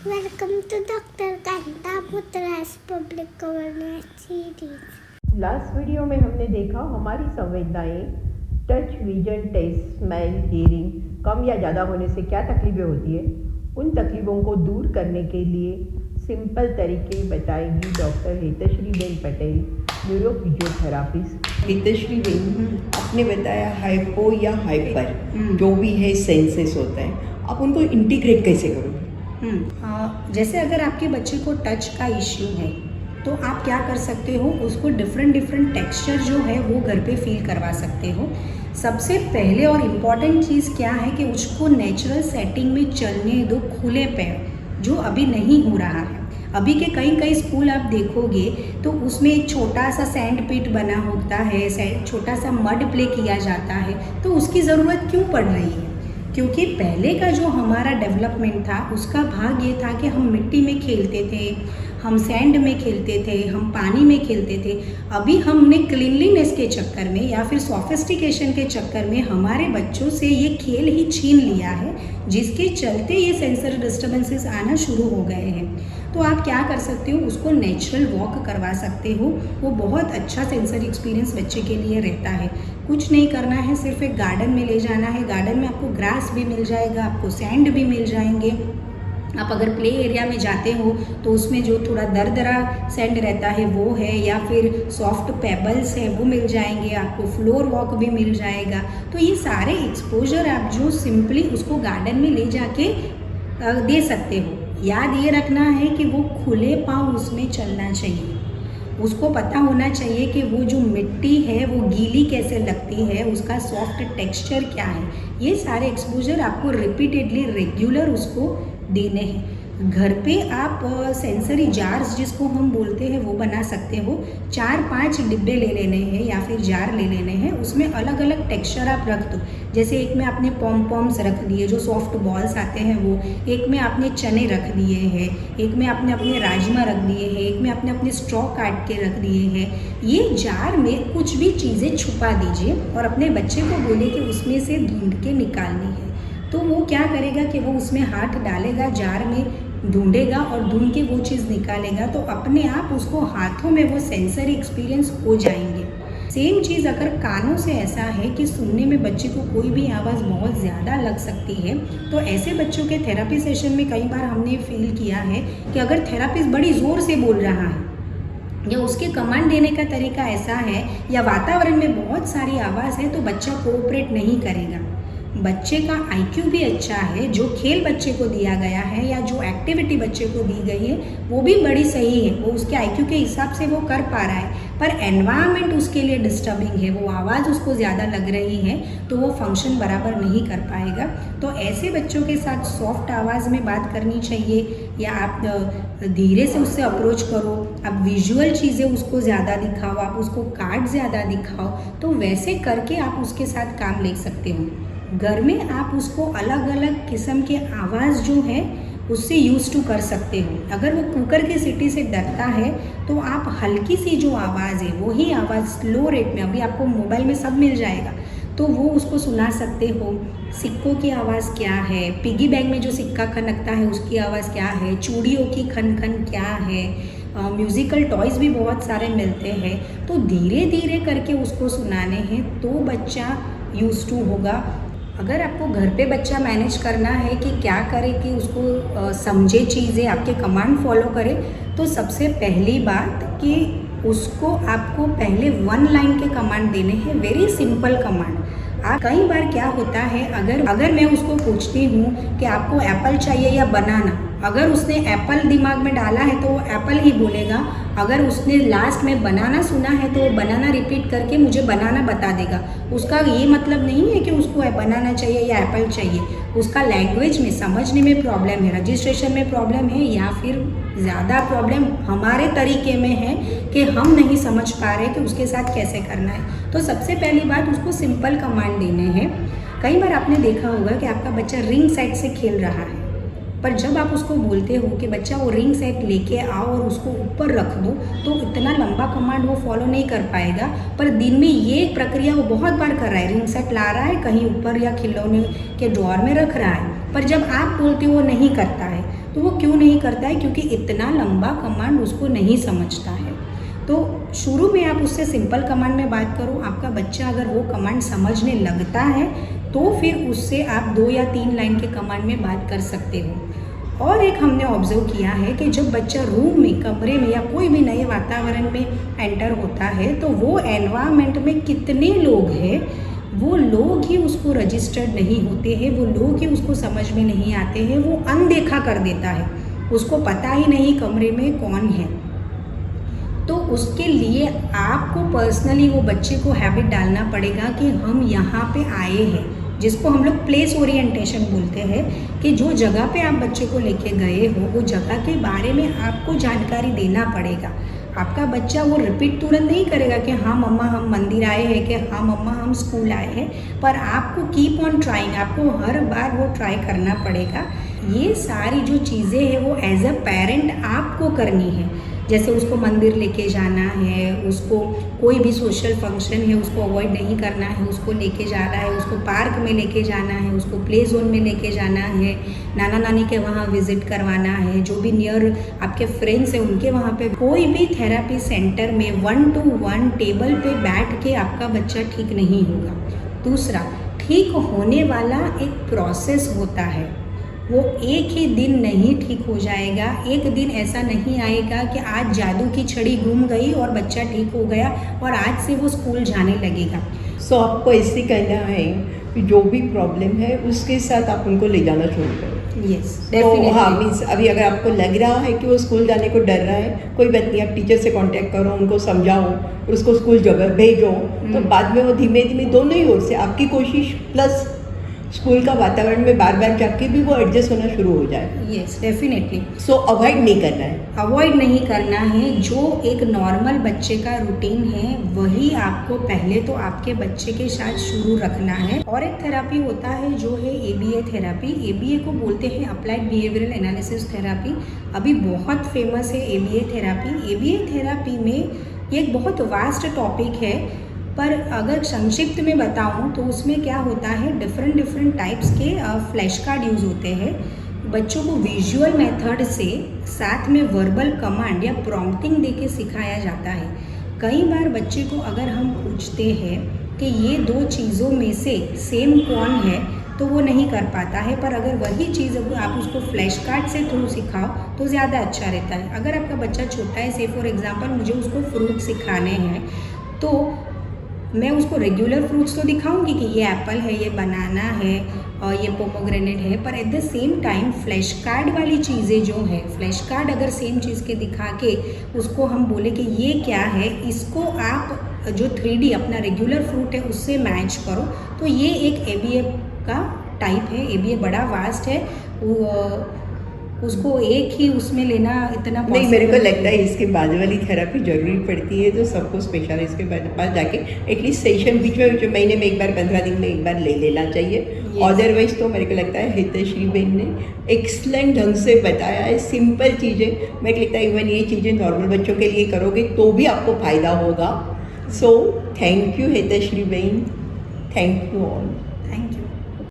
Welcome to Dr. Kanta Putra's Public Governance Series. Last video में हमने देखा हमारी संवेदनाएं touch, vision, taste, smell, hearing कम या ज़्यादा होने से क्या तकलीफें होती है। उन तकलीफ़ों को दूर करने के लिए सिंपल तरीके बताएगी doctor Hitashri ben Patel, neuro physiotherapist. Hitashri ben, आपने बताया हाइपो या हाइपर जो भी है सेंसेस होता है, आप उनको इंटीग्रेट कैसे करोगे? जैसे अगर आपके बच्चे को टच का इश्यू है तो आप क्या कर सकते हो, उसको डिफरेंट टेक्सचर जो है वो घर पे फील करवा सकते हो। सबसे पहले और इम्पॉर्टेंट चीज़ क्या है कि उसको नेचुरल सेटिंग में चलने दो, खुले पैर, जो अभी नहीं हो रहा है। अभी के कई स्कूल आप देखोगे तो उसमें एक छोटा सा सैंड पिट बना होता है, छोटा सा मड प्ले किया जाता है। तो उसकी ज़रूरत क्यों पड़ रही है? क्योंकि पहले का जो हमारा डेवलपमेंट था उसका भाग ये था कि हम मिट्टी में खेलते थे, हम सैंड में खेलते थे, हम पानी में खेलते थे। अभी हमने क्लीनलीनेस के चक्कर में या फिर सोफिस्टिकेशन के चक्कर में हमारे बच्चों से ये खेल ही छीन लिया है, जिसके चलते ये सेंसरी डिस्टर्बेंसेस आना शुरू हो गए हैं। तो आप क्या कर सकते हो, उसको नेचुरल वॉक करवा सकते हो। वो बहुत अच्छा सेंसरी एक्सपीरियंस बच्चे के लिए रहता है। कुछ नहीं करना है, सिर्फ एक गार्डन में ले जाना है। गार्डन में आपको ग्रास भी मिल जाएगा, आपको सैंड भी मिल जाएंगे। आप अगर प्ले एरिया में जाते हो तो उसमें जो थोड़ा दरदरा सैंड रहता है वो है, या फिर सॉफ्ट पेबल्स है वो मिल जाएंगे, आपको फ्लोर वॉक भी मिल जाएगा। तो ये सारे एक्सपोजर आप जो सिंपली उसको गार्डन में ले जाके दे सकते हो। याद ये रखना है कि वो खुले पाँव उसमें चलना चाहिए। उसको पता होना चाहिए कि वो जो मिट्टी है वो गीली कैसे लगती है, उसका सॉफ्ट टेक्सचर क्या है। ये सारे एक्सपोजर आपको रिपीटेडली रेगुलर उसको देने हैं। घर पे आप सेंसरी जार्स जिसको हम बोलते हैं वो बना सकते हो। 4-5 डिब्बे ले लेने हैं या फिर जार ले लेने हैं, उसमें अलग अलग टेक्सचर आप रख दो। जैसे एक में आपने पॉम्स रख दिए जो सॉफ्ट बॉल्स आते हैं वो, एक में आपने चने रख दिए हैं, एक में आपने अपने राजमा रख दिए हैं, एक में आपने अपने स्ट्रॉ काट के रख दिए हैं। ये जार में कुछ भी चीज़ें छुपा दीजिए और अपने बच्चे को बोले कि उसमें से ढूंढ के निकालनी है। तो वो क्या करेगा कि वो उसमें हाथ डालेगा, जार में ढूंढेगा और ढूंढ के वो चीज़ निकालेगा। तो अपने आप उसको हाथों में वो सेंसरी एक्सपीरियंस हो जाएंगे। सेम चीज़ अगर कानों से ऐसा है कि सुनने में बच्चे को कोई भी आवाज़ बहुत ज़्यादा लग सकती है, तो ऐसे बच्चों के थेरेपी सेशन में कई बार हमने फील किया है कि अगर थेरेपिस्ट बड़ी ज़ोर से बोल रहा है या उसके कमांड देने का तरीका ऐसा है या वातावरण में बहुत सारी आवाज़ है तो बच्चा कोऑपरेट नहीं करेगा। बच्चे का आईक्यू भी अच्छा है, जो खेल बच्चे को दिया गया है या जो एक्टिविटी बच्चे को दी गई है वो भी बड़ी सही है, वो उसके आईक्यू के हिसाब से वो कर पा रहा है, पर एनवायरनमेंट उसके लिए डिस्टर्बिंग है, वो आवाज़ उसको ज़्यादा लग रही है तो वो फंक्शन बराबर नहीं कर पाएगा। तो ऐसे बच्चों के साथ सॉफ्ट आवाज़ में बात करनी चाहिए या आप धीरे से उससे अप्रोच करो। आप विजुअल चीज़ें उसको ज़्यादा दिखाओ, आप उसको कार्ड ज़्यादा दिखाओ, तो वैसे करके आप उसके साथ काम ले सकते हो। घर में आप उसको अलग अलग किस्म के आवाज़ जो है उससे यूज़ टू कर सकते हो। अगर वो कुकर की सीटी से डरता है तो आप हल्की सी जो आवाज़ है वही आवाज़ स्लो रेट में, अभी आपको मोबाइल में सब मिल जाएगा, तो वो उसको सुना सकते हो। सिक्कों की आवाज़ क्या है, पिगी बैंक में जो सिक्का खनकता है उसकी आवाज़ क्या है, चूड़ियों की खन क्या है, म्यूज़िकल टॉयज़ भी बहुत सारे मिलते हैं। तो धीरे धीरे करके उसको सुनाने हैं तो बच्चा यूज़ टू होगा। अगर आपको घर पे बच्चा मैनेज करना है कि क्या करे कि उसको समझे चीज़ें, आपके कमांड फॉलो करे, तो सबसे पहली बात कि उसको आपको पहले 1 लाइन के कमांड देने हैं, वेरी सिंपल कमांड। कई बार क्या होता है, अगर मैं उसको पूछती हूँ कि आपको एप्पल चाहिए या बनाना, अगर उसने एप्पल दिमाग में डाला है तो वो एप्पल ही बोलेगा। अगर उसने लास्ट में बनाना सुना है तो वो बनाना रिपीट करके मुझे बनाना बता देगा। उसका ये मतलब नहीं है कि उसको बनाना चाहिए या एप्पल चाहिए, उसका लैंग्वेज में समझने में प्रॉब्लम है, रजिस्ट्रेशन में प्रॉब्लम है, या फिर ज़्यादा प्रॉब्लम हमारे तरीके में है कि हम नहीं समझ पा रहे कि उसके साथ कैसे करना है। तो सबसे पहली बात उसको सिंपल कमांड देने हैं। कई बार आपने देखा होगा कि आपका बच्चा रिंग सेट से खेल रहा है, पर जब आप उसको बोलते हो कि बच्चा वो रिंग सेट लेके आओ और उसको ऊपर रख दो, तो इतना लंबा कमांड वो फॉलो नहीं कर पाएगा। पर दिन में ये प्रक्रिया वो बहुत बार कर रहा है, रिंग सेट ला रहा है कहीं ऊपर या खिलौने के ड्रॉअर में रख रहा है, पर जब आप बोलते हो वो नहीं करता है। तो वो क्यों नहीं करता है? क्योंकि इतना लंबा कमांड उसको नहीं समझता है। तो शुरू में आप उससे सिंपल कमांड में बात करो, आपका बच्चा अगर वो कमांड समझने लगता है तो फिर उससे आप 2 या 3 लाइन के कमांड में बात कर सकते हो। और एक हमने ऑब्जर्व किया है कि जब बच्चा रूम में, कमरे में या कोई भी नए वातावरण में एंटर होता है तो वो एनवायरनमेंट में कितने लोग हैं, वो लोग ही उसको रजिस्टर्ड नहीं होते हैं, वो लोग ही उसको समझ में नहीं आते हैं, वो अनदेखा कर देता है, उसको पता ही नहीं कमरे में कौन है। तो उसके लिए आपको पर्सनली वो बच्चे को हैबिट डालना पड़ेगा कि हम यहाँ पे आए हैं, जिसको हम लोग प्लेस ओरिएंटेशन बोलते हैं, कि जो जगह पे आप बच्चे को लेके गए हो वो जगह के बारे में आपको जानकारी देना पड़ेगा। आपका बच्चा वो रिपीट तुरंत नहीं करेगा कि हाँ मम्मा हम मंदिर आए हैं, कि हाँ मम्मा हम स्कूल आए हैं, पर आपको कीप ऑन ट्राइंग, आपको हर बार वो ट्राई करना पड़ेगा। ये सारी जो चीज़ें हैं वो एज अ पेरेंट आपको करनी है। जैसे उसको मंदिर लेके जाना है, उसको कोई भी सोशल फंक्शन है उसको अवॉइड नहीं करना है, उसको लेके जाना है, उसको पार्क में लेके जाना है, उसको प्ले जोन में लेके जाना है, नाना नानी के वहाँ विजिट करवाना है, जो भी नियर आपके फ्रेंड्स हैं उनके वहाँ पे, कोई भी थेरेपी सेंटर में 1-to-1 टेबल पे बैठ के आपका बच्चा ठीक नहीं होगा। दूसरा, ठीक होने वाला एक प्रोसेस होता है, वो एक ही दिन नहीं ठीक हो जाएगा। एक दिन ऐसा नहीं आएगा कि आज जादू की छड़ी घूम गई और बच्चा ठीक हो गया और आज से वो स्कूल जाने लगेगा। सो आपको ऐसे कहना है कि जो भी प्रॉब्लम है उसके साथ आप उनको ले जाना शुरू करो। यस, तो हाँ, मीन्स अभी अगर आपको लग रहा है कि वो स्कूल जाने को डर रहा है, कोई बात नहीं, आप टीचर से कांटेक्ट करो, उनको समझाओ और उसको स्कूल जगह भेजो। तो बाद में वो धीमे धीमे दोनों ही ओर से आपकी कोशिश प्लस स्कूल का वातावरण में बार बार जाके भी वो एडजस्ट होना शुरू हो जाए। Yes, definitely. सो अवॉइड नहीं करना है, अवॉइड नहीं करना है। जो एक नॉर्मल बच्चे का रूटीन है वही आपको पहले तो आपके बच्चे के साथ शुरू रखना है। और एक थेरेपी होता है जो है ABA थेरेपी। ABA को बोलते हैं अप्लाइड बिहेवियरल एनालिसिस थेरेपी। अभी बहुत फेमस है ABA थेरेपी। ABA थेरेपी में ये एक बहुत वास्ट टॉपिक है, पर अगर संक्षिप्त में बताऊं तो उसमें क्या होता है, डिफरेंट टाइप्स के फ्लैश कार्ड यूज़ होते हैं। बच्चों को विजुअल मेथड से साथ में वर्बल कमांड या प्रॉम्प्टिंग देके सिखाया जाता है। कई बार बच्चे को अगर हम पूछते हैं कि ये 2 चीज़ों में से सेम कौन है तो वो नहीं कर पाता है, पर अगर वही चीज़ आप उसको फ्लैश कार्ड से थ्रू सिखाओ तो ज़्यादा अच्छा रहता है। अगर आपका बच्चा छोटा है, से फॉर एग्जांपल मुझे उसको फ्रूट सिखाने हैं, तो मैं उसको रेगुलर फ्रूट्स तो दिखाऊंगी कि ये एप्पल है, ये बनाना है और ये पोमोग्रेनेट है, पर at the same time flash card वाली चीज़ें जो है, फ्लैश कार्ड अगर सेम चीज़ के दिखा के उसको हम बोले कि ये क्या है, इसको आप जो 3D अपना रेगुलर फ्रूट है उससे मैच करो, तो ये एक ABA का टाइप है। ABA बड़ा वास्ट है, उसको एक ही उसमें लेना इतना नहीं, मेरे को लगता है इसके बाद वाली थेरेपी जरूरी पड़ती है, तो सबको स्पेशलिस्ट के पास जाके एटलीस्ट सेशन बीच में महीने में एक बार, 15 दिन में एक बार ले लेना चाहिए। अदरवाइज तो मेरे को लगता है हितश्री बहन ने एक्सलेंट ढंग से बताया है, सिंपल चीज़ें। मेरे को लगता है इवन ये चीज़ें नॉर्मल बच्चों के लिए करोगे तो भी आपको फ़ायदा होगा। सो थैंक यू हितश्री बहन, थैंक यू ऑल।